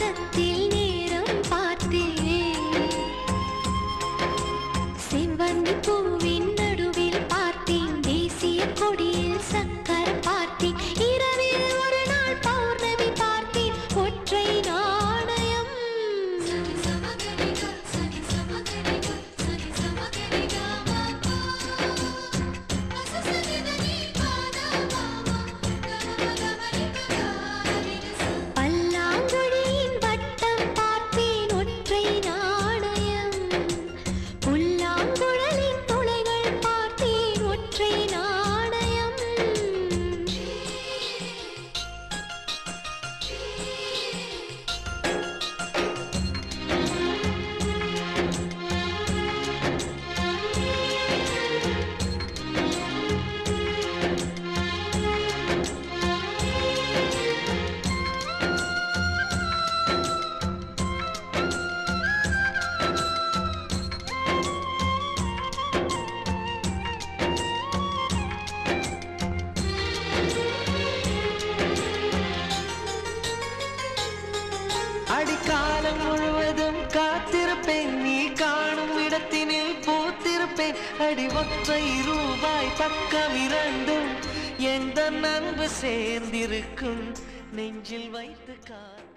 வானத்தில் நேரம் பார்த்தேன், செவ்வந்தி பூவின் நடுவில் பார்த்தேன், தேசிய கொடியில் சக்கரம் பார்த்தேன், இரவில் ஒரு நாள் பௌர்ணமி பார்த்தேன், ஒற்றை நாணயம். பல்லாங்குழியின் வட்டம் பார்த்தேன், ஒற்றை நாணயம். புல்லாங்குழலின் துளைகள் பார்த்தேன், ஒற்றை நாணயம். அடிக்காலம் முழுவதும் காத்திருப்பேன், நீ காணும் இடத்தினில் பூத்திருப்பேன். அடி ஒற்றை ரூபாய் பக்கம் இரண்டும் எந்த அன்பு சேர்ந்திருக்கும், நெஞ்சில் வைத்து காத்து